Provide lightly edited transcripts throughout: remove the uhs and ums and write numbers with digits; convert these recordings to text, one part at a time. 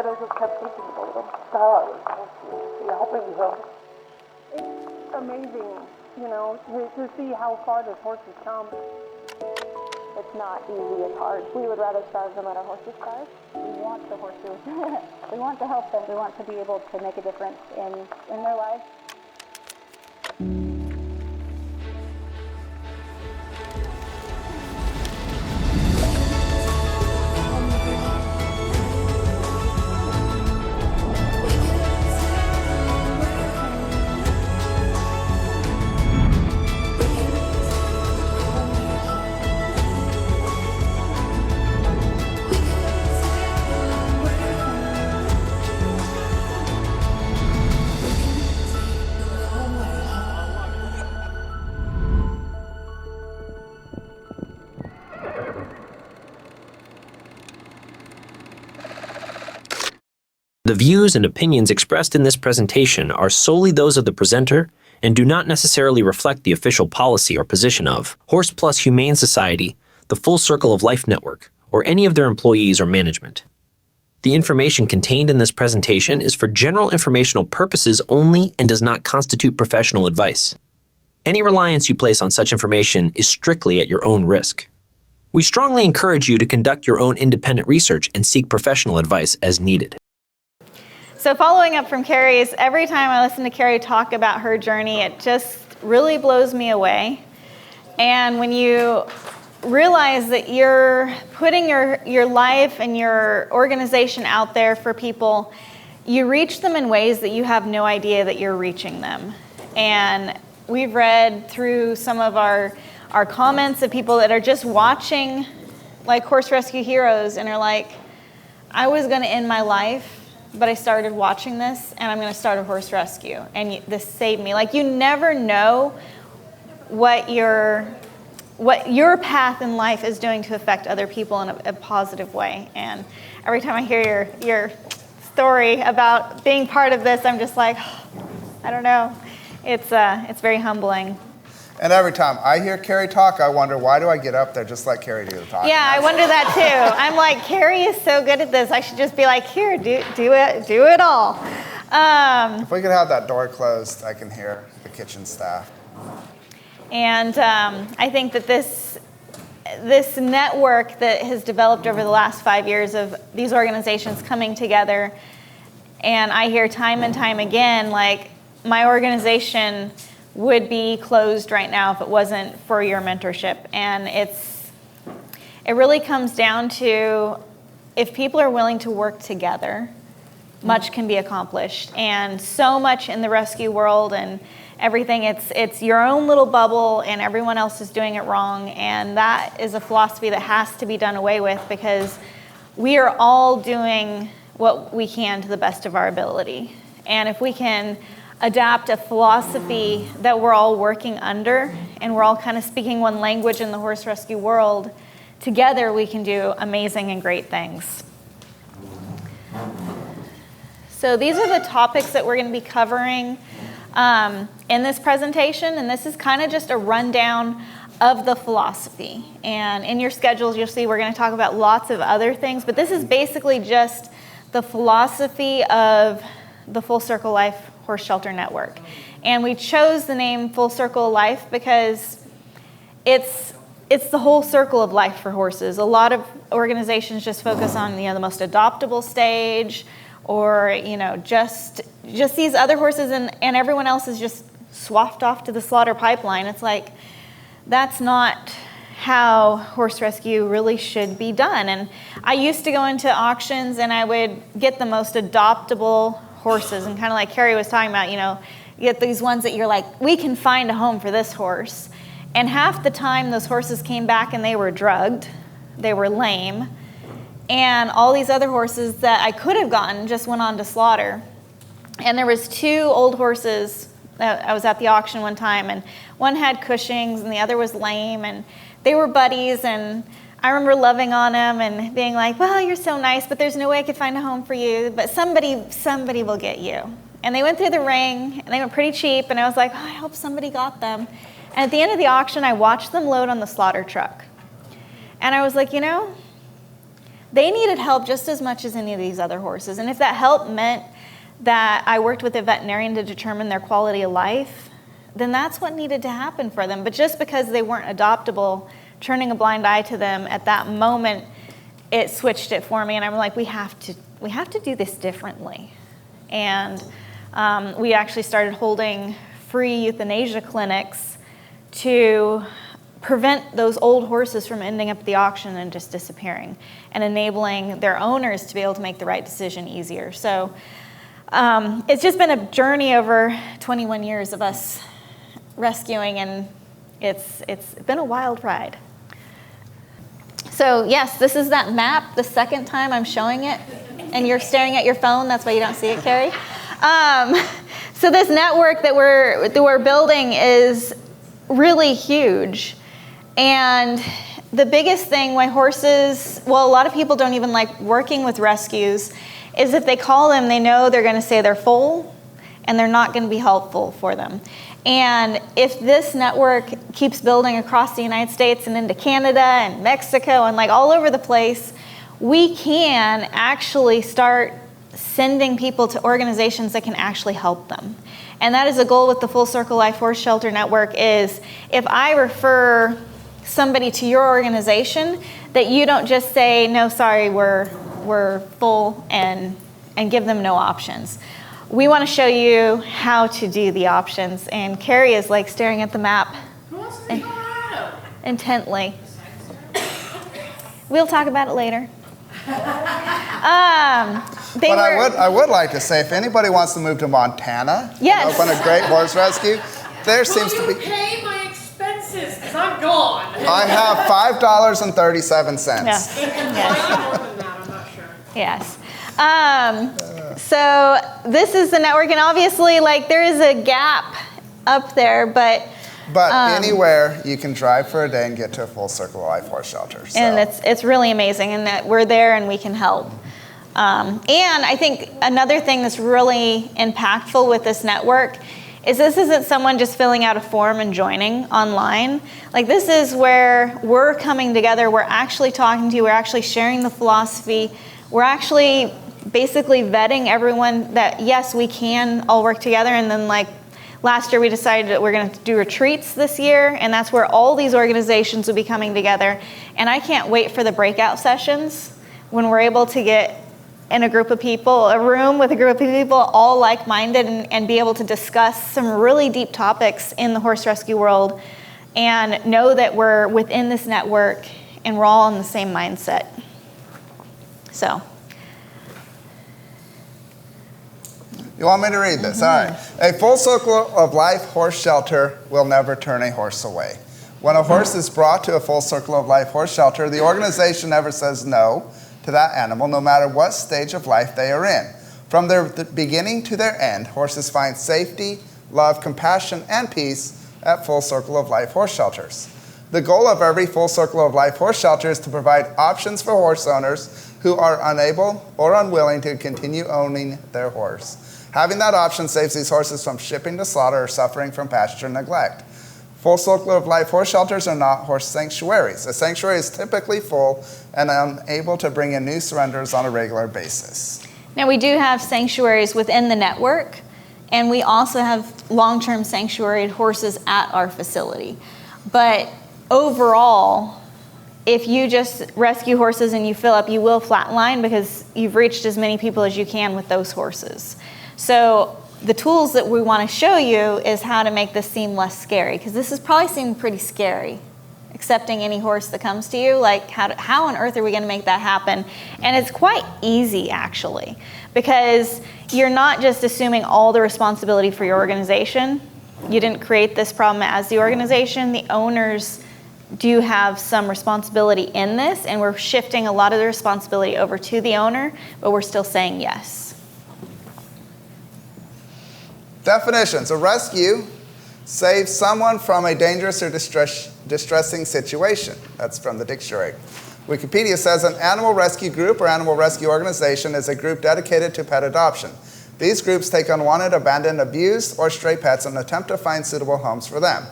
And I just kept thinking about them. God, it's helping him. It's amazing, to see how far this horse has come. It's not easy, it's hard. We would rather starve than let our horses starve. We want the horses. We want to help them. We want to be able to make a difference in their lives. The views and opinions expressed in this presentation are solely those of the presenter and do not necessarily reflect the official policy or position of Horse Plus Humane Society, the Full Circle of Life Network, or any of their employees or management. The information contained in this presentation is for general informational purposes only and does not constitute professional advice. Any reliance you place on such information is strictly at your own risk. We strongly encourage you to conduct your own independent research and seek professional advice as needed. So following up from Carrie's, every time I listen to Carrie talk about her journey, it just really blows me away. And when you realize that you're putting your life and your organization out there for people, you reach them in ways that you have no idea that you're reaching them. And we've read through some of our comments of people that are just watching like Horse Rescue Heroes and are like, I was going to end my life, but I started watching this, and I'm going to start a horse rescue, and this saved me. Like, you never know what your path in life is doing to affect other people in a positive way. And every time I hear your story about being part of this, I'm just like, I don't know. It's very humbling. And every time I hear Carrie talk, I wonder, why do I get up there just like Carrie do the talk? Yeah, I wonder that too. I'm like, Carrie is so good at this. I should just be like, here, do it all. If we could have that door closed, I can hear the kitchen staff. And I think that this network that has developed over the last 5 years of these organizations coming together, and I hear time and time again, like, my organization would be closed right now if it wasn't for your mentorship. And it really comes down to, if people are willing to work together, much can be accomplished. And so much in the rescue world and everything, it's your own little bubble and everyone else is doing it wrong. And that is a philosophy that has to be done away with, because we are all doing what we can to the best of our ability. And if we can adapt a philosophy that we're all working under, and we're all kind of speaking one language in the horse rescue world, together we can do amazing and great things. So these are the topics that we're going to be covering in this presentation, and this is kind of just a rundown of the philosophy. And in your schedules, you'll see we're going to talk about lots of other things, but this is basically just the philosophy of the Full Circle Life Horse Shelter Network. And we chose the name Full Circle Life because it's the whole circle of life for horses. A lot of organizations just focus on the most adoptable stage, or just these other horses, and everyone else is just swapped off to the slaughter pipeline. It's like, that's not how horse rescue really should be done. And I used to go into auctions and I would get the most adoptable horses, and kind of like Carrie was talking about, you get these ones that you're like, we can find a home for this horse. And half the time those horses came back and they were drugged, they were lame, and all these other horses that I could have gotten just went on to slaughter. And there was 2 old horses that I was at the auction one time, and one had Cushing's and the other was lame, and they were buddies, and I remember loving on them and being like, well, you're so nice, but there's no way I could find a home for you, but somebody will get you. And they went through the ring, and they went pretty cheap, and I was like, I hope somebody got them. And at the end of the auction, I watched them load on the slaughter truck. And I was like, they needed help just as much as any of these other horses. And if that help meant that I worked with a veterinarian to determine their quality of life, then that's what needed to happen for them. But just because they weren't adoptable, turning a blind eye to them at that moment, it switched it for me. And I'm like, we have to do this differently. And we actually started holding free euthanasia clinics to prevent those old horses from ending up at the auction and just disappearing, and enabling their owners to be able to make the right decision easier. So it's just been a journey over 21 years of us rescuing, and it's been a wild ride. So yes, this is that map, the second time I'm showing it, and you're staring at your phone, that's why you don't see it, Carrie. So this network that we're building is really huge. And the biggest thing why horses, well, a lot of people don't even like working with rescues, is if they call them, they know they're going to say they're full and they're not going to be helpful for them. And if this network keeps building across the United States and into Canada and Mexico and like all over the place, we can actually start sending people to organizations that can actually help them. And that is a goal with the Full Circle Life Horse Shelter Network, is if I refer somebody to your organization, that you don't just say, no, sorry, we're full, and give them no options. We want to show you how to do the options. And Carrie is like staring at the map intently. We'll talk about it later. I would like to say, if anybody wants to move to Montana yes. and open a great horse rescue, there seems to be. Pay my expenses, because I'm gone. I have $5.37. Yes. More than that, I'm not sure. Yes. So this is the network, and obviously, like, there is a gap up there, but anywhere you can drive for a day and get to a Full Circle Life Horse Shelter. So. And it's really amazing, and that we're there and we can help. And I think another thing that's really impactful with this network is this isn't someone just filling out a form and joining online. Like, this is where we're coming together, we're actually talking to you, we're actually sharing the philosophy, we're actually basically vetting everyone that, yes, we can all work together. And then, like, last year we decided that we're going to do retreats this year, and that's where all these organizations will be coming together. And I can't wait for the breakout sessions when we're able to get in a group of people, a room with a group of people all like-minded, and be able to discuss some really deep topics in the horse rescue world, and know that we're within this network and we're all in the same mindset. So. You want me to read this? All right. A Full Circle of Life horse shelter will never turn a horse away. When a horse is brought to a Full Circle of Life horse shelter, the organization never says no to that animal, no matter what stage of life they are in. From their beginning to their end, horses find safety, love, compassion, and peace at Full Circle of Life horse shelters. The goal of every Full Circle of Life horse shelter is to provide options for horse owners who are unable or unwilling to continue owning their horse. Having that option saves these horses from shipping to slaughter or suffering from pasture neglect. Full Circle of Life horse shelters are not horse sanctuaries. A sanctuary is typically full and unable to bring in new surrenders on a regular basis. Now, we do have sanctuaries within the network, and we also have long-term sanctuaried horses at our facility. But overall, if you just rescue horses and you fill up, you will flatline because you've reached as many people as you can with those horses. So the tools that we want to show you is how to make this seem less scary, because this has probably seemed pretty scary, accepting any horse that comes to you. Like, how on earth are we going to make that happen? And it's quite easy, actually, because you're not just assuming all the responsibility for your organization. You didn't create this problem as the organization. The owners do have some responsibility in this, and we're shifting a lot of the responsibility over to the owner, but we're still saying yes. Definitions. A rescue saves someone from a dangerous or distressing situation. That's from the dictionary. Wikipedia says an animal rescue group or animal rescue organization is a group dedicated to pet adoption. These groups take unwanted, abandoned, abused, or stray pets and attempt to find suitable homes for them.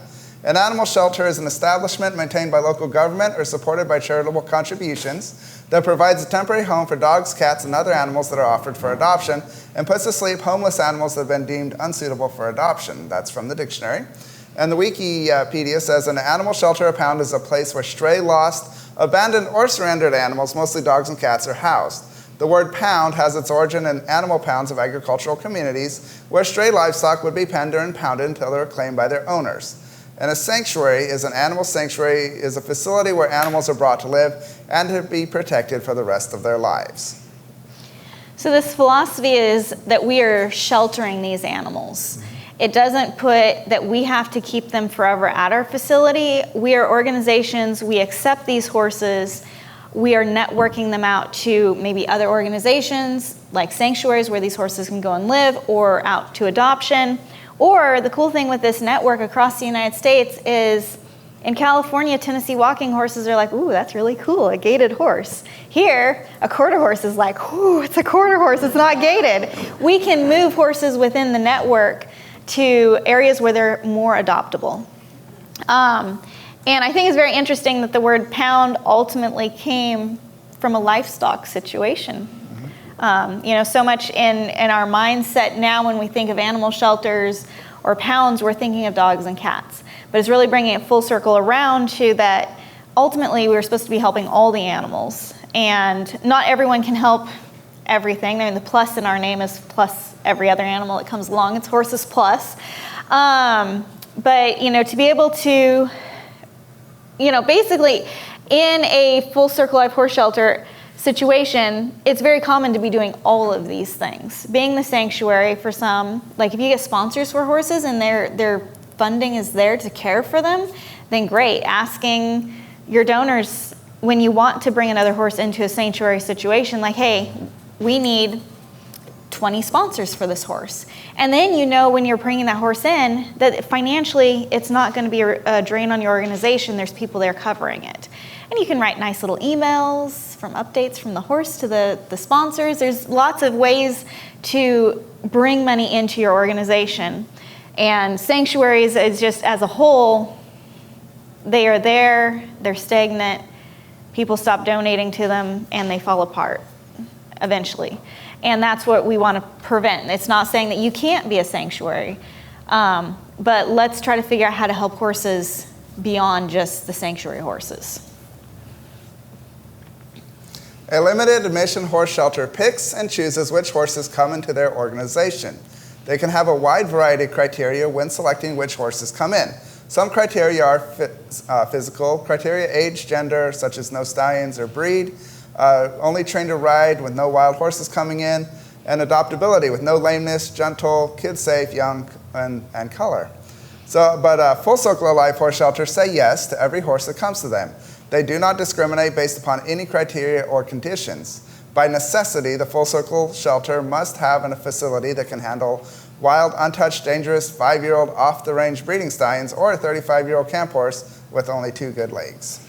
An animal shelter is an establishment maintained by local government or supported by charitable contributions that provides a temporary home for dogs, cats, and other animals that are offered for adoption and puts to sleep homeless animals that have been deemed unsuitable for adoption. That's from the dictionary. And the Wikipedia says an animal shelter or pound is a place where stray, lost, abandoned, or surrendered animals, mostly dogs and cats, are housed. The word pound has its origin in animal pounds of agricultural communities where stray livestock would be penned or impounded until they were claimed by their owners. And a sanctuary is an animal sanctuary is a facility where animals are brought to live and to be protected for the rest of their lives. So this philosophy is that we are sheltering these animals. It doesn't put that we have to keep them forever at our facility. We are organizations, we accept these horses, we are networking them out to maybe other organizations like sanctuaries where these horses can go and live, or out to adoption. Or the cool thing with this network across the United States is in California, Tennessee walking horses are like, ooh, that's really cool, a gated horse. Here, a quarter horse is like, ooh, it's a quarter horse, it's not gated. We can move horses within the network to areas where they're more adoptable. And I think it's very interesting that the word pound ultimately came from a livestock situation. So much in our mindset now when we think of animal shelters or pounds, we're thinking of dogs and cats. But it's really bringing it full circle around to that ultimately we're supposed to be helping all the animals. And not everyone can help everything. I mean, the plus in our name is plus every other animal that comes along. It's Horses Plus. But, to be able to, basically in a full circle life horse shelter situation, it's very common to be doing all of these things. Being the sanctuary for some, like if you get sponsors for horses and their funding is there to care for them, then great. Asking your donors when you want to bring another horse into a sanctuary situation, like, hey, we need 20 sponsors for this horse. And then when you're bringing that horse in, that financially it's not going to be a drain on your organization. There's people there covering it. And you can write nice little emails from updates from the horse to the sponsors. There's lots of ways to bring money into your organization. And sanctuaries is just as a whole, they are there, they're stagnant, people stop donating to them, and they fall apart eventually. And that's what we want to prevent. It's not saying that you can't be a sanctuary, but let's try to figure out how to help horses beyond just the sanctuary horses. A limited admission horse shelter picks and chooses which horses come into their organization. They can have a wide variety of criteria when selecting which horses come in. Some criteria are physical criteria, age, gender, such as no stallions or breed, only trained to ride with no wild horses coming in, and adoptability with no lameness, gentle, kid safe, young, and color. But Full Circle of Life horse shelters say yes to every horse that comes to them. They do not discriminate based upon any criteria or conditions. By necessity, the Full Circle shelter must have a facility that can handle wild, untouched, dangerous 5-year-old off-the-range breeding stallions or a 35-year-old camp horse with only 2 good legs.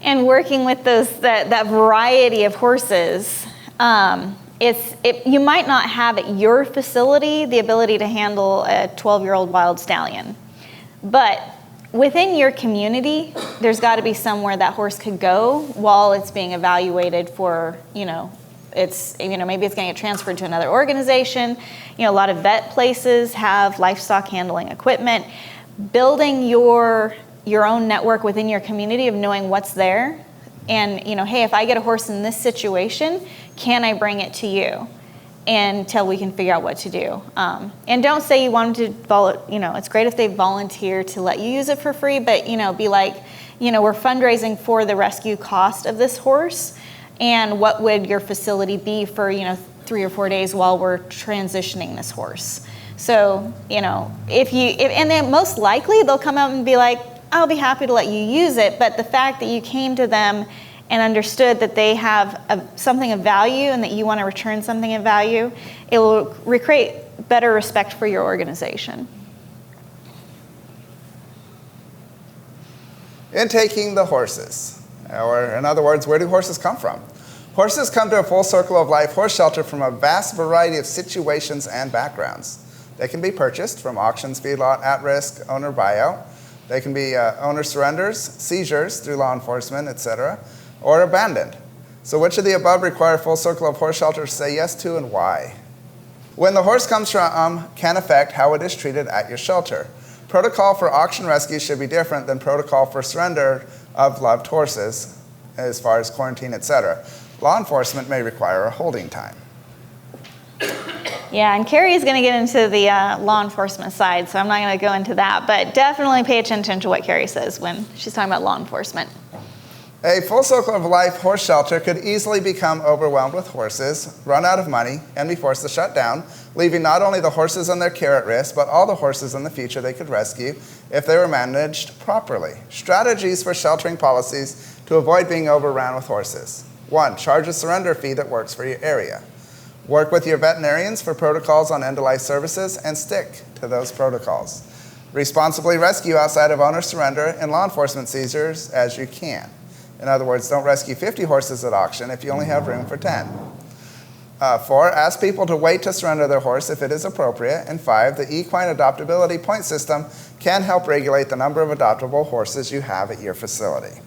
And working with that variety of horses, you might not have at your facility the ability to handle a 12-year-old wild stallion, but within your community, there's got to be somewhere that horse could go while it's being evaluated for, maybe it's going to get transferred to another organization. A lot of vet places have livestock handling equipment. Building your own network within your community of knowing what's there, and hey, if I get a horse in this situation, can I bring it to you until we can figure out what to do. And don't say you want them to it's great if they volunteer to let you use it for free, but be like, we're fundraising for the rescue cost of this horse, and what would your facility be for 3 or 4 days while we're transitioning this horse. So and then most likely they'll come out and be like, I'll be happy to let you use it, but the fact that you came to them and understood that they have something of value and that you want to return something of value, it will create better respect for your organization. Intaking the horses, or in other words, where do horses come from? Horses come to a Full Circle of Life horse shelter from a vast variety of situations and backgrounds. They can be purchased from auctions, feedlot, at-risk, owner buyout. They can be owner surrenders, seizures through law enforcement, etc., or abandoned. So which of the above require Full Circle of Horse Shelter to say yes to, and why? When the horse comes from can affect how it is treated at your shelter. Protocol for auction rescue should be different than protocol for surrender of loved horses, as far as quarantine, etc. Law enforcement may require a holding time. Yeah, and Carrie is going to get into the law enforcement side, so I'm not going to go into that, but definitely pay attention to what Carrie says when she's talking about law enforcement. A Full Circle of Life horse shelter could easily become overwhelmed with horses, run out of money, and be forced to shut down, leaving not only the horses and their care at risk, but all the horses in the future they could rescue if they were managed properly. Strategies for sheltering policies to avoid being overrun with horses. 1, charge a surrender fee that works for your area. Work with your veterinarians for protocols on end-of-life services and stick to those protocols. Responsibly rescue outside of owner surrender and law enforcement seizures as you can. In other words, don't rescue 50 horses at auction if you only have room for 10. 4, ask people to wait to surrender their horse if it is appropriate. And 5, the equine adoptability point system can help regulate the number of adoptable horses you have at your facility.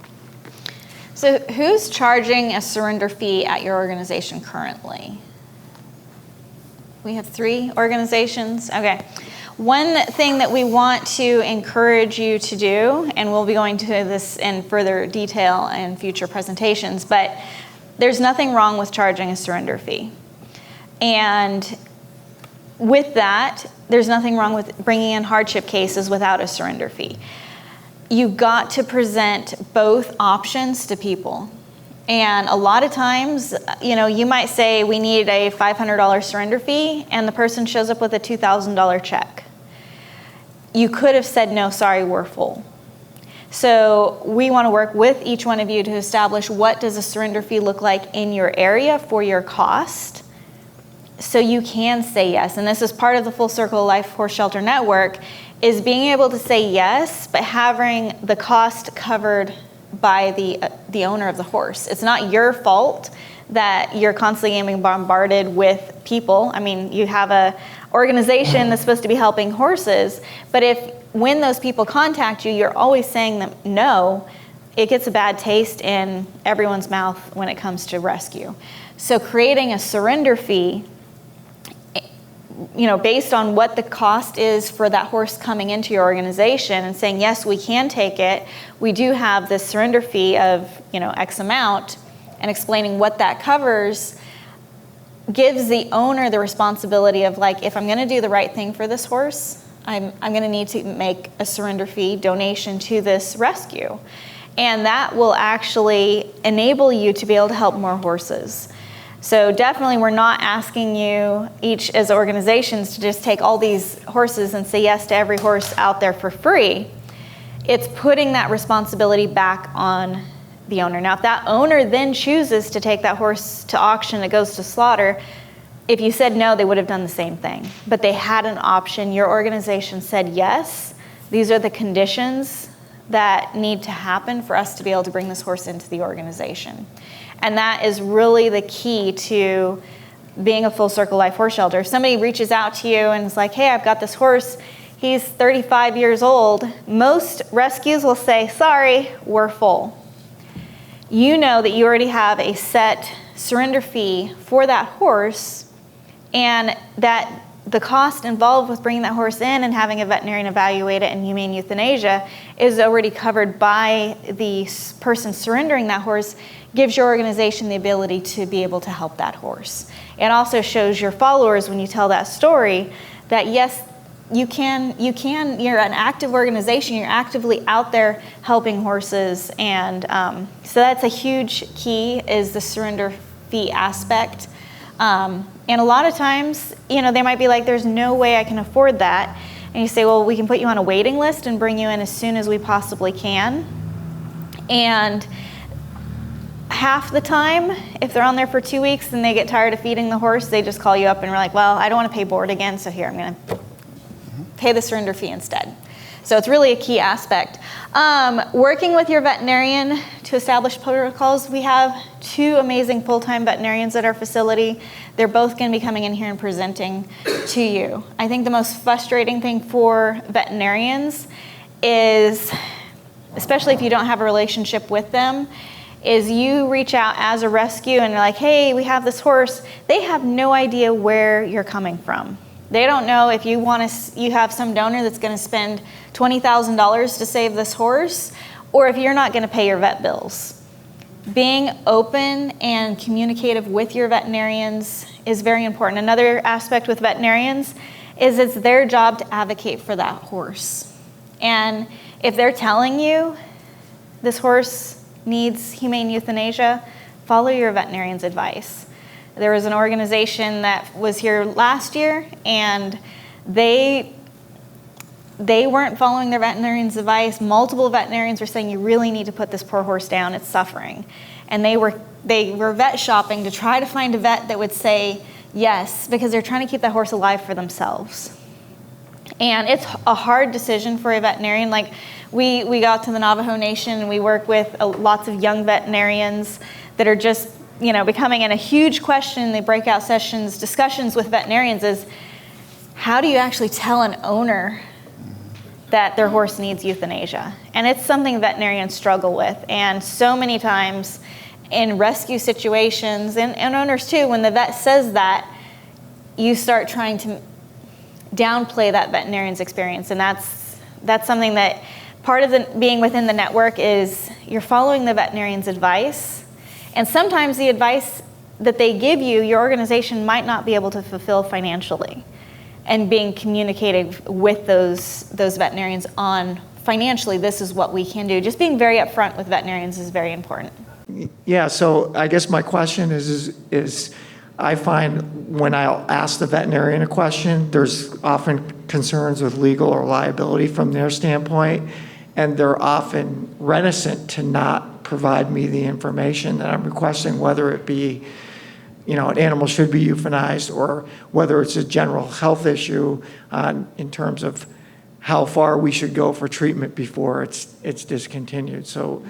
So who's charging a surrender fee at your organization currently? We have 3 organizations? Okay. One thing that we want to encourage you to do, and we'll be going to this in further detail in future presentations, but there's nothing wrong with charging a surrender fee. And with that, there's nothing wrong with bringing in hardship cases without a surrender fee. You've got to present both options to people. And a lot of times, you might say we need a $500 surrender fee, and the person shows up with a $2,000 check. You could have said, no, sorry, we're full. So we want to work with each one of you to establish what does a surrender fee look like in your area for your cost, so you can say yes. And this is part of the Full Circle Life Horse Shelter Network, is being able to say yes, but having the cost covered by the owner of the horse. It's not your fault that you're constantly getting bombarded with people. I mean, you have a organization that's supposed to be helping horses, but when those people contact you, you're always saying them no, it gets a bad taste in everyone's mouth when it comes to rescue. So creating a surrender fee, based on what the cost is for that horse coming into your organization and saying, yes, we can take it. We do have this surrender fee of, X amount, and explaining what that covers gives the owner the responsibility of, like, if I'm going to do the right thing for this horse, I'm going to need to make a surrender fee donation to this rescue. And that will actually enable you to be able to help more horses. So definitely we're not asking you each as organizations to just take all these horses and say yes to every horse out there for free. It's putting that responsibility back on the owner. Now, if that owner then chooses to take that horse to auction, it goes to slaughter, if you said no, they would have done the same thing. But they had an option. Your organization said yes. These are the conditions that need to happen for us to be able to bring this horse into the organization. And that is really the key to being a Full Circle Life Horse Shelter. If somebody reaches out to you and is like, hey, I've got this horse, he's 35 years old, most rescues will say, sorry, we're full. You know that you already have a set surrender fee for that horse, and that the cost involved with bringing that horse in and having a veterinarian evaluate it and humane euthanasia is already covered by the person surrendering that horse. Gives your organization the ability to be able to help that horse. It also shows your followers when you tell that story that yes, you're an active organization, you're actively out there helping horses. And so that's a huge key, is the surrender fee aspect. And a lot of times, they might be like, there's no way I can afford that. And you say, well, we can put you on a waiting list and bring you in as soon as we possibly can. And half the time, if they're on there for 2 weeks and they get tired of feeding the horse, they just call you up and we're like, well, I don't want to pay board again, so here, I'm going to pay the surrender fee instead. So it's really a key aspect. Working with your veterinarian to establish protocols, we have 2 amazing full-time veterinarians at our facility. They're both going to be coming in here and presenting to you. I think the most frustrating thing for veterinarians is, especially if you don't have a relationship with them, is you reach out as a rescue and you're like, hey, we have this horse. They have no idea where you're coming from. They don't know if you have some donor that's going to spend $20,000 to save this horse, or if you're not going to pay your vet bills. Being open and communicative with your veterinarians is very important. Another aspect with veterinarians is it's their job to advocate for that horse. And if they're telling you this horse needs humane euthanasia, follow your veterinarian's advice. There was an organization that was here last year, and they weren't following their veterinarian's advice. Multiple veterinarians were saying, you really need to put this poor horse down, it's suffering. And they were vet shopping to try to find a vet that would say yes, because they're trying to keep that horse alive for themselves. And it's a hard decision for a veterinarian. Like, we got to the Navajo Nation and we work with lots of young veterinarians that are just, becoming in a huge question in the breakout sessions, discussions with veterinarians is, how do you actually tell an owner that their horse needs euthanasia? And it's something veterinarians struggle with. And so many times in rescue situations, and owners too, when the vet says that, you start trying to downplay that veterinarian's experience. And that's something that part of being within the network is you're following the veterinarian's advice. And sometimes the advice that they give you, your organization might not be able to fulfill financially. And being communicated with those veterinarians on financially, this is what we can do. Just being very upfront with veterinarians is very important. Yeah, so I guess my question is I find when I'll ask the veterinarian a question, there's often concerns with legal or liability from their standpoint, and they're often reticent to not provide me the information that I'm requesting, whether it be, an animal should be euthanized, or whether it's a general health issue in terms of how far we should go for treatment before it's discontinued. So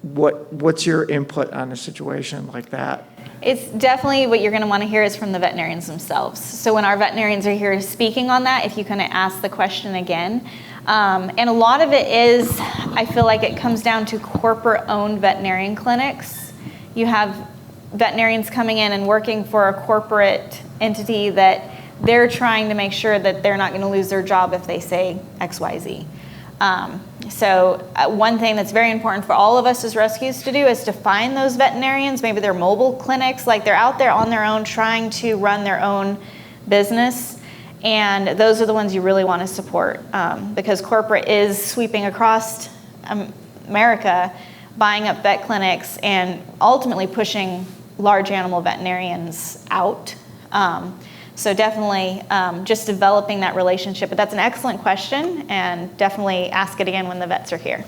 what's your input on a situation like that? It's definitely what you're going to want to hear is from the veterinarians themselves. So when our veterinarians are here speaking on that, if you kind of ask the question again, and a lot of it is, I feel like it comes down to corporate-owned veterinarian clinics. You have veterinarians coming in and working for a corporate entity that they're trying to make sure that they're not going to lose their job if they say XYZ. So one thing that's very important for all of us as rescues to do is to find those veterinarians. Maybe they're mobile clinics, like they're out there on their own trying to run their own business. And those are the ones you really want to support because corporate is sweeping across America, buying up vet clinics and ultimately pushing large animal veterinarians out. So definitely just developing that relationship. But that's an excellent question, and definitely ask it again when the vets are here.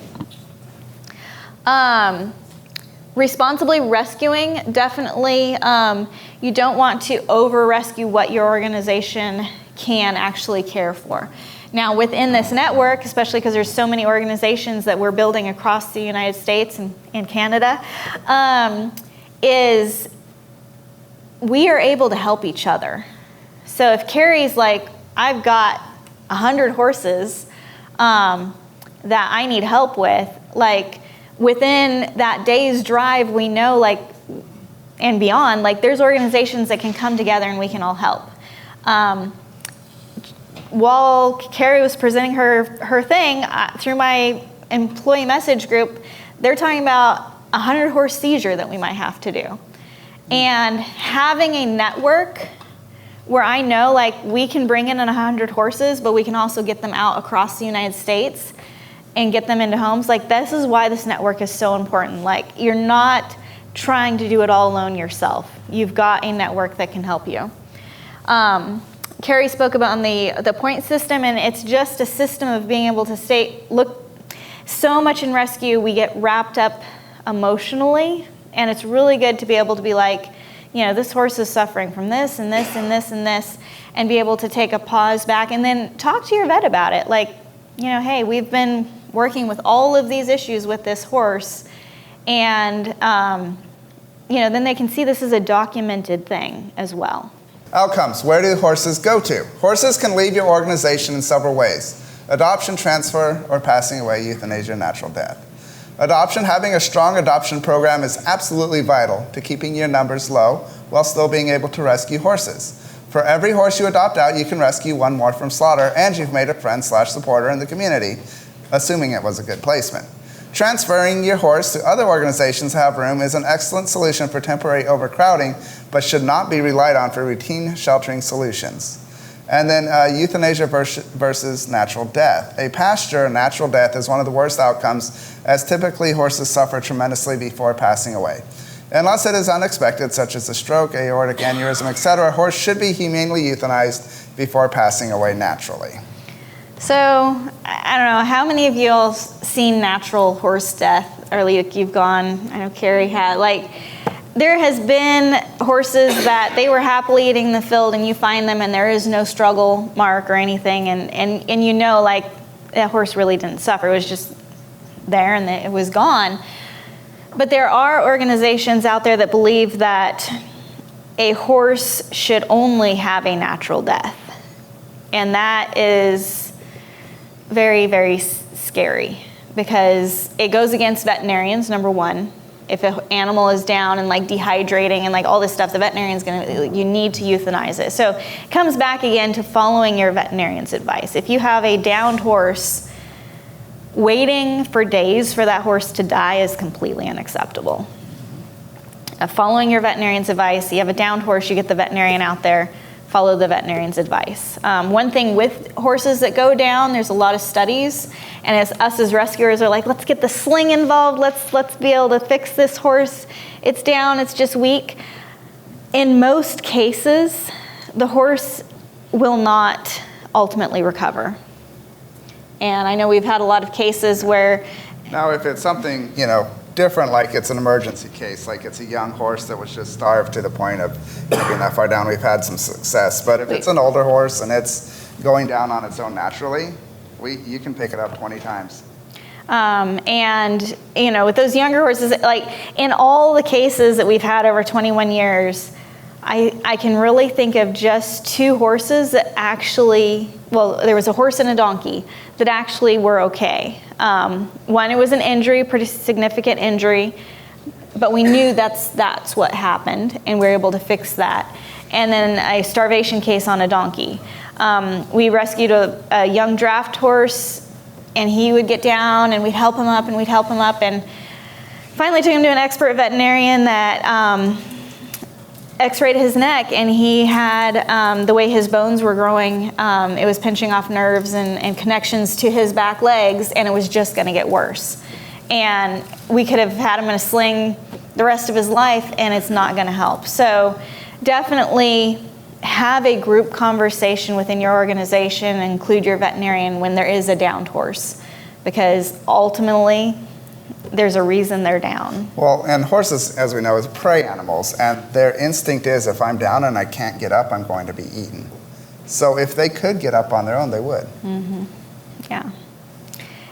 Responsibly rescuing, definitely you don't want to over-rescue what your organization can actually care for. Now within this network, especially because there's so many organizations that we're building across the United States and Canada, is we are able to help each other. So if Carrie's like, I've got 100 horses that I need help with, like within that day's drive, we know like, and beyond, like there's organizations that can come together and we can all help. While Carrie was presenting her thing, through my employee message group, they're talking about 100 horse seizure that we might have to do. And having a network where I know like we can bring in 100 horses, but we can also get them out across the United States and get them into homes. Like this is why this network is so important. Like you're not trying to do it all alone yourself. You've got a network that can help you. Carrie spoke about the point system, and it's just a system of being able to look, so much in rescue we get wrapped up emotionally, and it's really good to be able to be like, this horse is suffering from this and this and this and this, and be able to take a pause back and then talk to your vet about it. Like, hey, we've been working with all of these issues with this horse, and then they can see this is a documented thing as well. Outcomes. Where do horses go to? Horses can leave your organization in several ways. adoption, transfer, or passing away, euthanasia, natural death. Adoption, having a strong adoption program is absolutely vital to keeping your numbers low while still being able to rescue horses. For every horse you adopt out, you can rescue one more from slaughter, and you've made a friend/supporter in the community, assuming it was a good placement. Transferring your horse to other organizations that have room is an excellent solution for temporary overcrowding, but should not be relied on for routine sheltering solutions. And then euthanasia versus natural death. A pasture natural death is one of the worst outcomes, as typically horses suffer tremendously before passing away. Unless it is unexpected, such as a stroke, aortic aneurysm, etc., a horse should be humanely euthanized before passing away naturally. So, I don't know, how many of you all seen natural horse death? Or like you've gone, I know Carrie had, like, there has been horses that they were happily eating the field and you find them and there is no struggle mark or anything, and you know, like, that horse really didn't suffer. It was just there and it was gone. But there are organizations out there that believe that a horse should only have a natural death. And that is very, very scary because it goes against veterinarians, number one. If an animal is down and like dehydrating and like all this stuff, the veterinarian's you need to euthanize it. So it comes back again to following your veterinarian's advice. If you have a downed horse, waiting for days for that horse to die is completely unacceptable. Following your veterinarian's advice, you have a downed horse, you get the veterinarian out there, follow the veterinarian's advice. One thing with horses that go down, there's a lot of studies, and as us as rescuers are like, let's get the sling involved, let's be able to fix this horse. It's down, it's just weak. In most cases, the horse will not ultimately recover. And I know we've had a lot of cases where... Now, if it's something, different, like it's an emergency case, like it's a young horse that was just starved to the point of getting that far down, we've had some success. But if it's an older horse and it's going down on its own naturally, you can pick it up 20 times. And, with those younger horses, like in all the cases that we've had over 21 years, I can really think of just 2 horses that actually, there was a horse and a donkey that actually were okay. One, it was an injury, pretty significant injury, but we knew that's what happened, and we were able to fix that. And then a starvation case on a donkey. We rescued a young draft horse, and he would get down, and we'd help him up, and finally took him to an expert veterinarian that x-rayed his neck, and he had, the way his bones were growing, it was pinching off nerves and connections to his back legs, and it was just gonna get worse. And we could have had him in a sling the rest of his life, and it's not gonna help. So definitely have a group conversation within your organization and include your veterinarian when there is a downed horse, because ultimately, there's a reason they're down. Well, and horses, as we know, is prey animals, and their instinct is if I'm down and I can't get up, I'm going to be eaten. So if they could get up on their own, they would. Mm-hmm. Yeah.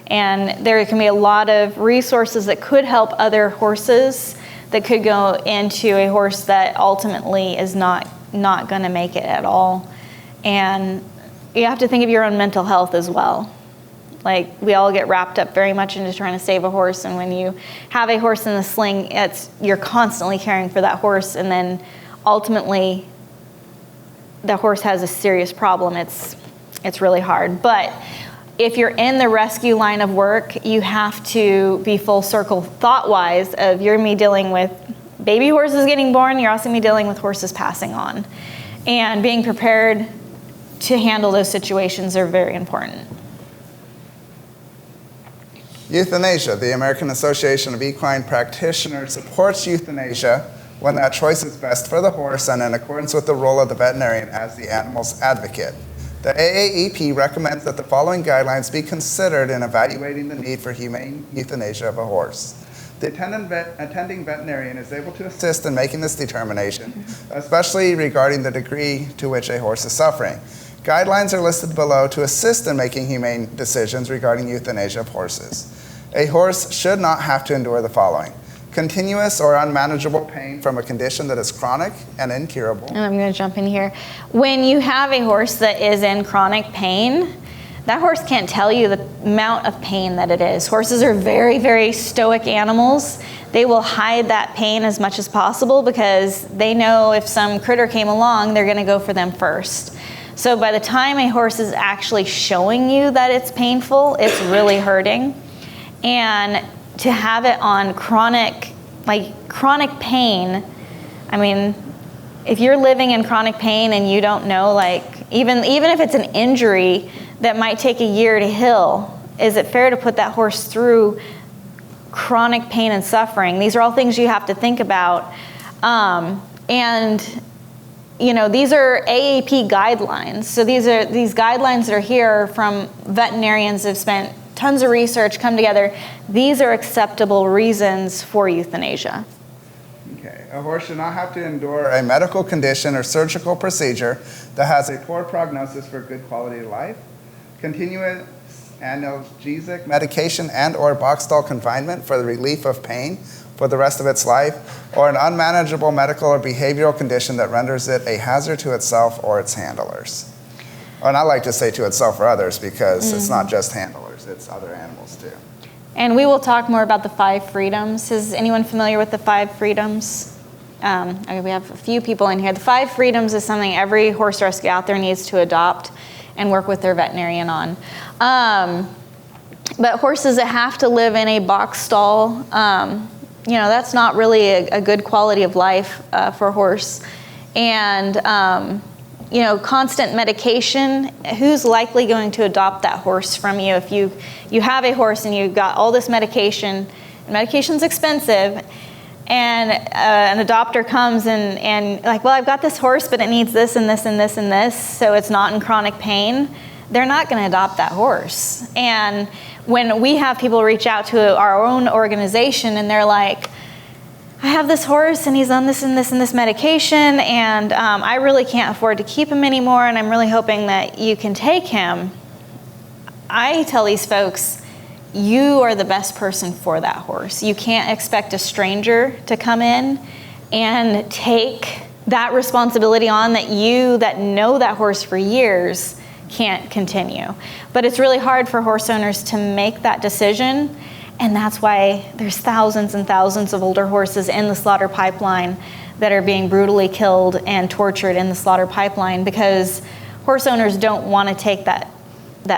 And there can be a lot of resources that could help other horses that could go into a horse that ultimately is not going to make it at all. And you have to think of your own mental health as well. Like, we all get wrapped up very much into trying to save a horse, and when you have a horse in the sling, you're constantly caring for that horse, and then ultimately the horse has a serious problem. It's really hard. But if you're in the rescue line of work, you have to be full circle thought-wise of you're me dealing with baby horses getting born, you're also going to be dealing with horses passing on. And being prepared to handle those situations are very important. Euthanasia. The American Association of Equine Practitioners supports euthanasia when that choice is best for the horse and in accordance with the role of the veterinarian as the animal's advocate. The AAEP recommends that the following guidelines be considered in evaluating the need for humane euthanasia of a horse. The attending veterinarian is able to assist in making this determination, especially regarding the degree to which a horse is suffering. Guidelines are listed below to assist in making humane decisions regarding euthanasia of horses. A horse should not have to endure the following: continuous or unmanageable pain from a condition that is chronic and incurable. And I'm going to jump in here. When you have a horse that is in chronic pain, that horse can't tell you the amount of pain that it is. Horses are very, very stoic animals. They will hide that pain as much as possible because they know if some critter came along, they're going to go for them first. So by the time a horse is actually showing you that it's painful, it's really hurting. And to have it on chronic pain, I mean, if you're living in chronic pain and you don't know, like, even if it's an injury that might take a year to heal, is it fair to put that horse through chronic pain and suffering? These are all things you have to think about. And you know, these are AAP guidelines. So these guidelines that are here from veterinarians that have spent tons of research, come together. These are acceptable reasons for euthanasia. Okay. A horse should not have to endure a medical condition or surgical procedure that has a poor prognosis for good quality of life, continuous analgesic medication and or box stall confinement for the relief of pain for the rest of its life, or an unmanageable medical or behavioral condition that renders it a hazard to itself or its handlers. And I like to say to itself or others because it's not just handlers, it's other animals too. And we will talk more about the 5 freedoms. Is anyone familiar with the 5 freedoms? Okay, we have a few people in here. The 5 freedoms is something every horse rescue out there needs to adopt and work with their veterinarian on. But horses that have to live in a box stall, you know, that's not really a good quality of life for a horse. And, you know, constant medication, who's likely going to adopt that horse from you? If you have a horse and you've got all this medication, and medication's expensive, and an adopter comes and like, well, I've got this horse, but it needs this and this and this and this, so it's not in chronic pain, they're not going to adopt that horse. And when we have people reach out to our own organization and they're like, I have this horse and he's on this and this and this medication, and I really can't afford to keep him anymore, and I'm really hoping that you can take him. I tell these folks, you are the best person for that horse. You can't expect a stranger to come in and take that responsibility on that you that know that horse for years can't continue. But it's really hard for horse owners to make that decision, and that's why there's thousands and thousands of older horses in the slaughter pipeline that are being brutally killed and tortured in the slaughter pipeline, because horse owners don't want to take that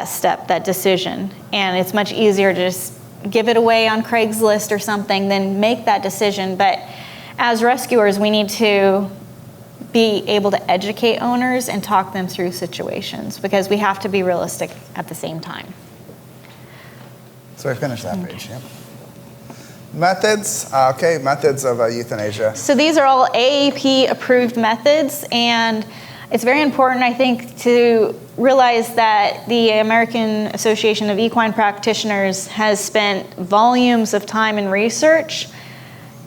step, that decision. And it's much easier to just give it away on Craigslist or something than make that decision. But as rescuers, we need to be able to educate owners and talk them through situations, because we have to be realistic at the same time. So I finished that page, yeah. Methods, methods of euthanasia. So these are all AAP approved methods, and it's very important, I think, to realize that the American Association of Equine Practitioners has spent volumes of time and research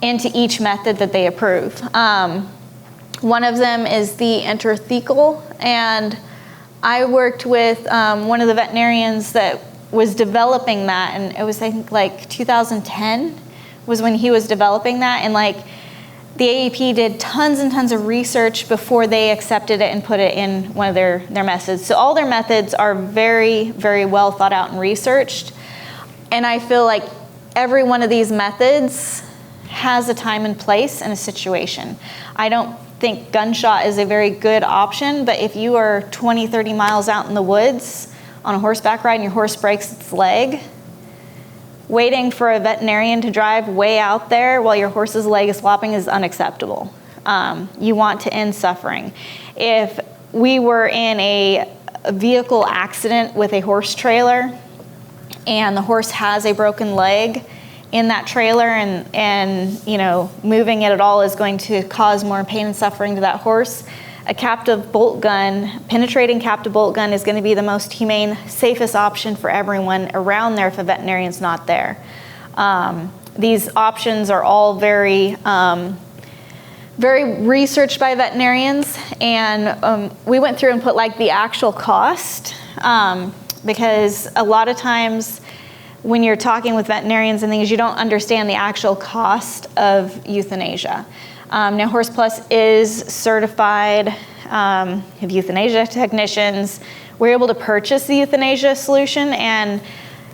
into each method that they approve. One of them is the interthecal, and I worked with one of the veterinarians that was developing that, and it was, I think, like 2010 was when he was developing that, and like the AEP did tons and tons of research before they accepted it and put it in one of their methods. So all their methods are very, very well thought out and researched, and I feel like every one of these methods has a time and place and a situation. I don't think gunshot is a very good option, but if you are 20, 30 miles out in the woods on a horseback ride and your horse breaks its leg, waiting for a veterinarian to drive way out there while your horse's leg is flopping is unacceptable. You want to end suffering. If we were in a vehicle accident with a horse trailer and the horse has a broken leg in that trailer, and you know, moving it at all is going to cause more pain and suffering to that horse, a captive bolt gun, penetrating captive bolt gun, is going to be the most humane, safest option for everyone around there if a veterinarian's not there. These options are all very, very researched by veterinarians, and we went through and put like the actual cost, because a lot of times when you're talking with veterinarians and things, you don't understand the actual cost of euthanasia. Now, Horse Plus is certified, have euthanasia technicians. we're able to purchase the euthanasia solution, and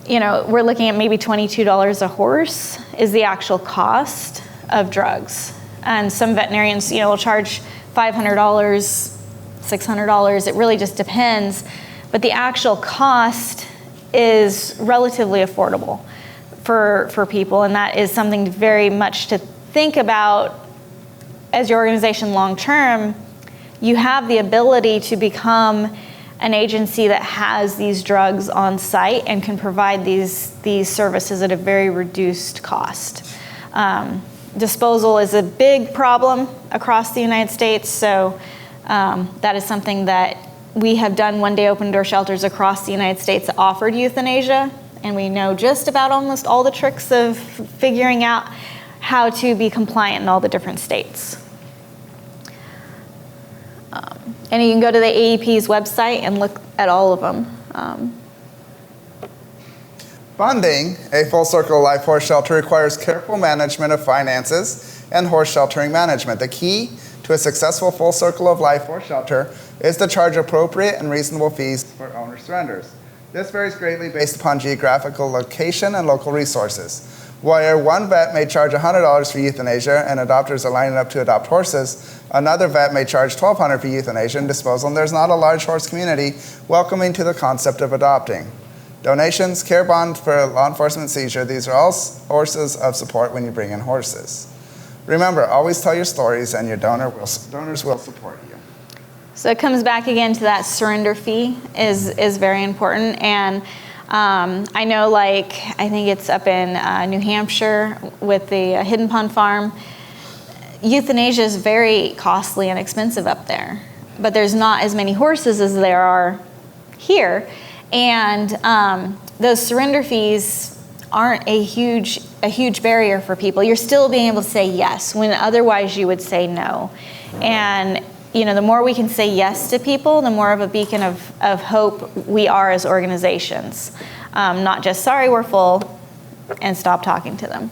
we're looking at maybe $22 a horse is the actual cost of drugs. And some veterinarians, will charge $500, $600. It really just depends. But the actual cost is relatively affordable for people, and that is something very much to think about as your organization long term. You have the ability to become an agency that has these drugs on site and can provide these services at a very reduced cost. Disposal is a big problem across the United States, so that is something that we have done one-day open-door shelters across the United States that offered euthanasia, and we know just about almost all the tricks of figuring out how to be compliant in all the different states. And you can go to the AEP's website and look at all of them. Funding a full circle life horse shelter requires careful management of finances and horse sheltering management. The key to a successful full circle of life horse shelter is to charge appropriate and reasonable fees for owner surrenders. This varies greatly based upon geographical location and local resources. Where one vet may charge $100 for euthanasia and adopters are lining up to adopt horses, another vet may charge $1,200 for euthanasia and disposal, and there's not a large horse community welcoming to the concept of adopting. Donations, care bond for law enforcement seizure, these are all sources of support when you bring in horses. Remember, always tell your stories and your donors will support you. So it comes back again to that surrender fee is very important. And I know, I think it's up in New Hampshire with the Hidden Pond Farm, euthanasia is very costly and expensive up there. But there's not as many horses as there are here. And those surrender fees aren't a huge barrier for people. You're still being able to say yes when otherwise you would say no. And the more we can say yes to people, the more of a beacon of hope we are as organizations. Not just, sorry, we're full, and stop talking to them.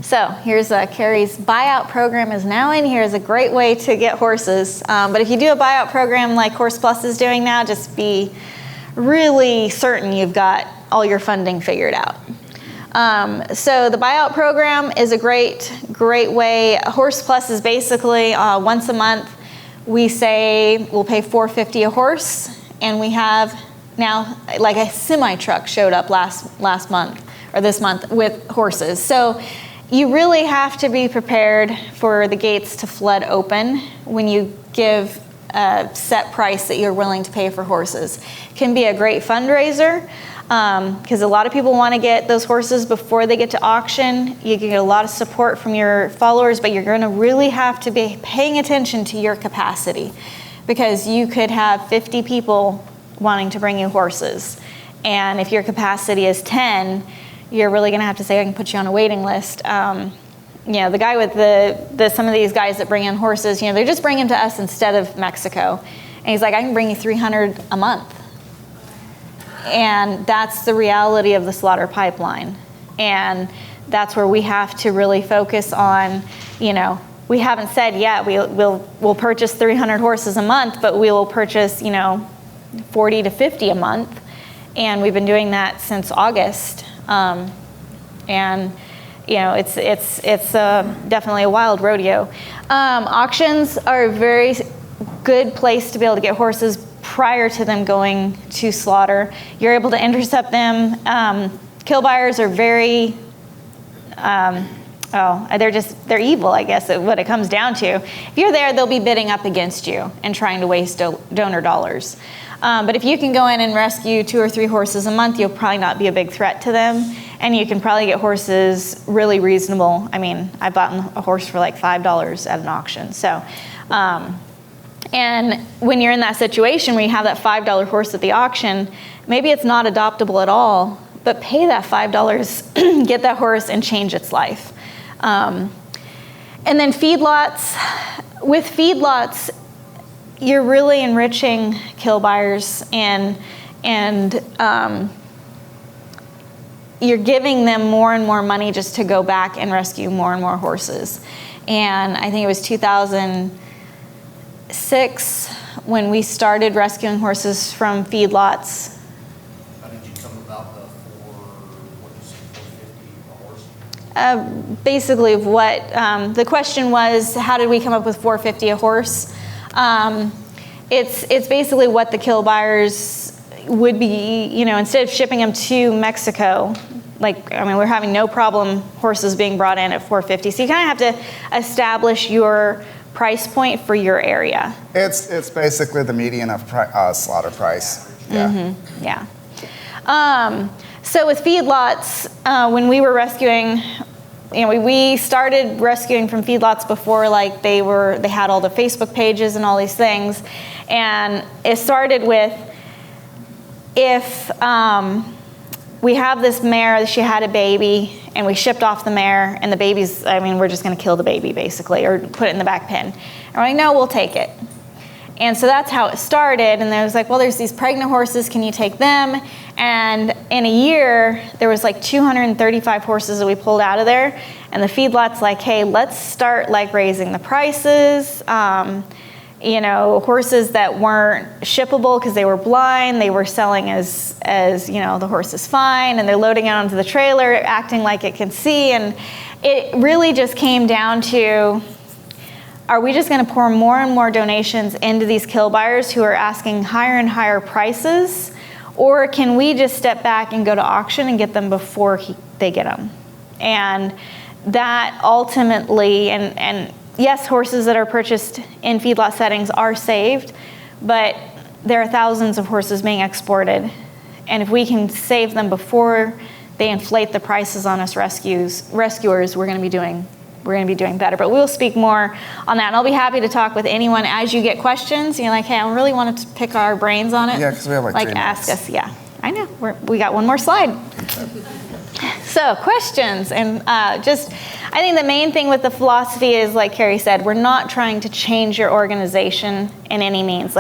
So here's Carrie's buyout program is now in here as a great way to get horses. But if you do a buyout program like Horse Plus is doing now, just be really certain you've got all your funding figured out. So the buyout program is a great way. Horse Plus is basically once a month we say we'll pay $450 a horse, and we have now a semi truck showed up last month or this month with horses. So you really have to be prepared for the gates to flood open when you give a set price that you're willing to pay for horses. It can be a great fundraiser because a lot of people want to get those horses before they get to auction. You can get a lot of support from your followers, but you're going to really have to be paying attention to your capacity, because you could have 50 people wanting to bring you horses. And if your capacity is 10, you're really going to have to say, I can put you on a waiting list. The guy with some of these guys that bring in horses, they're just bringing to us instead of Mexico. And he's like, I can bring you 300 a month. And that's the reality of the slaughter pipeline. And that's where we have to really focus on, we haven't said yet, we'll purchase 300 horses a month, but we will purchase, 40 to 50 a month. And we've been doing that since August. It's definitely a wild rodeo. Auctions are a very good place to be able to get horses prior to them going to slaughter. You're able to intercept them. Kill buyers are very, they're evil, I guess, is what it comes down to. If you're there, they'll be bidding up against you and trying to waste donor dollars. But if you can go in and rescue 2 or 3 horses a month, you'll probably not be a big threat to them. And you can probably get horses really reasonable. I mean, I bought a horse for like $5 at an auction. So, and when you're in that situation where you have that $5 horse at the auction, maybe it's not adoptable at all, but pay that $5, get that horse, and change its life. And then feedlots. With feedlots, you're really enriching kill buyers, and you're giving them more and more money just to go back and rescue more and more horses. And I think it was 2006 when we started rescuing horses from feedlots. How did you come about the $450 a horse? Basically, the question was, how did we come up with $450 a horse? It's basically what the kill buyers would be, instead of shipping them to Mexico, we're having no problem horses being brought in at $450. So you kind of have to establish your price point for your area. It's basically the median of slaughter price. Yeah. Mm-hmm. Yeah. So with feedlots, when we were rescuing, we started rescuing from feedlots before they had all the Facebook pages and all these things, and it started with if we have this mare, she had a baby, and we shipped off the mare, and the baby's, we're just going to kill the baby, basically, or put it in the back pen. And we're like, no, we'll take it. And so that's how it started, and there was well, there's these pregnant horses, can you take them? And in a year, there was 235 horses that we pulled out of there, and the feedlot's hey, let's start raising the prices. Horses that weren't shippable because they were blind, they were selling as the horse is fine, and they're loading it onto the trailer, acting like it can see, and it really just came down to, are we just going to pour more and more donations into these kill buyers who are asking higher and higher prices, or can we just step back and go to auction and get them before they get them? And that ultimately, and yes, horses that are purchased in feedlot settings are saved, but there are thousands of horses being exported. And if we can save them before they inflate the prices on us rescuers, we're going to be doing better. But we'll speak more on that. And I'll be happy to talk with anyone as you get questions. You're hey, I really wanted to pick our brains on it. Yeah, because we have 3 ask minutes. us. Yeah, I know. We got one more slide. So questions, and I think the main thing with the philosophy is, like Carrie said, we're not trying to change your organization in any means.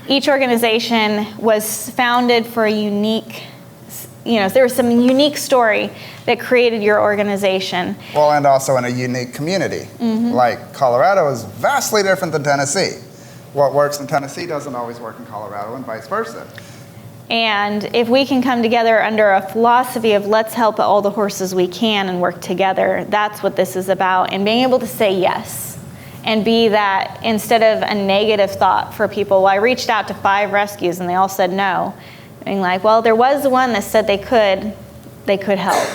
Each organization was founded for a unique, there was some unique story that created your organization. Well, and also in a unique community. Mm-hmm. Colorado is vastly different than Tennessee. What works in Tennessee doesn't always work in Colorado, and vice versa. And if we can come together under a philosophy of let's help all the horses we can and work together, that's what this is about. And being able to say yes and be that instead of a negative thought for people. Well, I reached out to 5 rescues and they all said no. Being well, there was one that said they could help.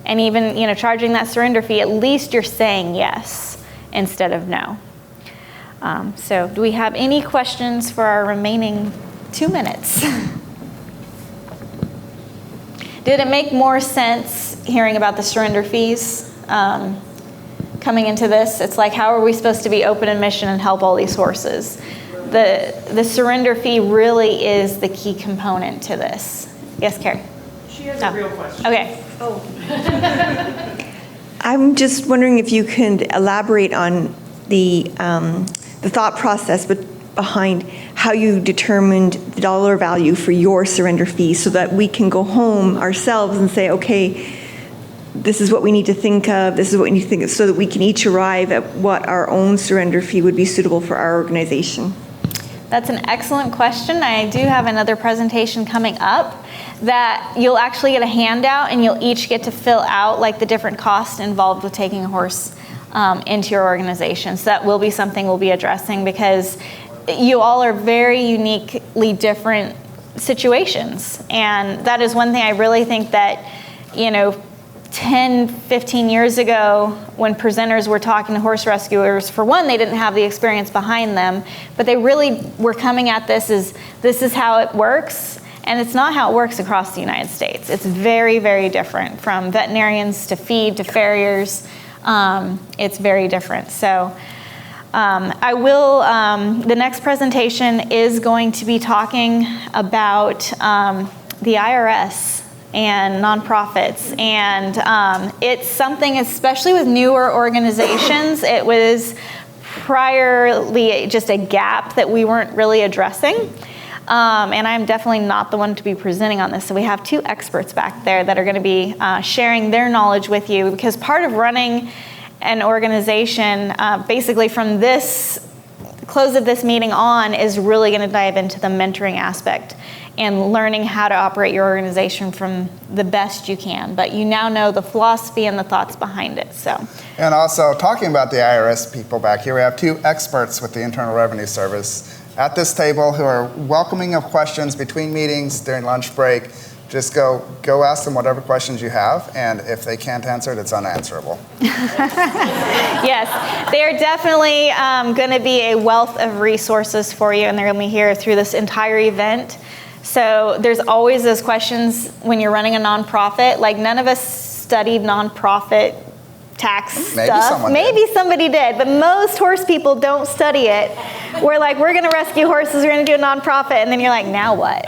And even, charging that surrender fee, at least you're saying yes instead of no. So do we have any questions for our remaining 2 minutes? Did it make more sense hearing about the surrender fees coming into this? It's how are we supposed to be open in mission and help all these horses? The surrender fee really is the key component to this. Yes, Carrie? She has a real question. Okay. I'm just wondering if you can elaborate on the thought process behind how you determined the dollar value for your surrender fee so that we can go home ourselves and say, okay, this is what we need to think of, this is what we need to think of, so that we can each arrive at what our own surrender fee would be suitable for our organization. That's an excellent question. I do have another presentation coming up that you'll actually get a handout and you'll each get to fill out the different costs involved with taking a horse into your organization. So that will be something we'll be addressing because you all are very uniquely different situations. And that is one thing I really think that, 10, 15 years ago when presenters were talking to horse rescuers, for one, they didn't have the experience behind them, but they really were coming at this is how it works. And it's not how it works across the United States. It's very, very different from veterinarians to feed to farriers. It's very different. So I will, the next presentation is going to be talking about the IRS and nonprofits. And it's something, especially with newer organizations, it was priorly just a gap that we weren't really addressing. And I'm definitely not the one to be presenting on this. So we have 2 experts back there that are going to be sharing their knowledge with you, because part of running an organization, basically from this close of this meeting on is really going to dive into the mentoring aspect and learning how to operate your organization from the best you can. But you now know the philosophy and the thoughts behind it. So. And also, talking about the IRS people back here, we have 2 experts with the Internal Revenue Service at this table who are welcoming of questions between meetings during lunch break. Just go ask them whatever questions you have, and if they can't answer it, it's unanswerable. Yes, they are definitely going to be a wealth of resources for you, and they're going to be here through this entire event. So there's always those questions when you're running a nonprofit. Like, none of us studied nonprofit tax stuff. Maybe somebody did, but most horse people don't study it. We're like, we're going to rescue horses, we're going to do a nonprofit, and then you're like, now what?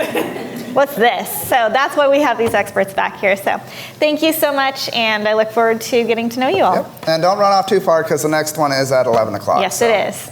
What's this? So that's why we have these experts back here. So thank you so much, and I look forward to getting to know you all. Yep. And don't run off too far, because the next one is at 11 o'clock. Yes, so. It is.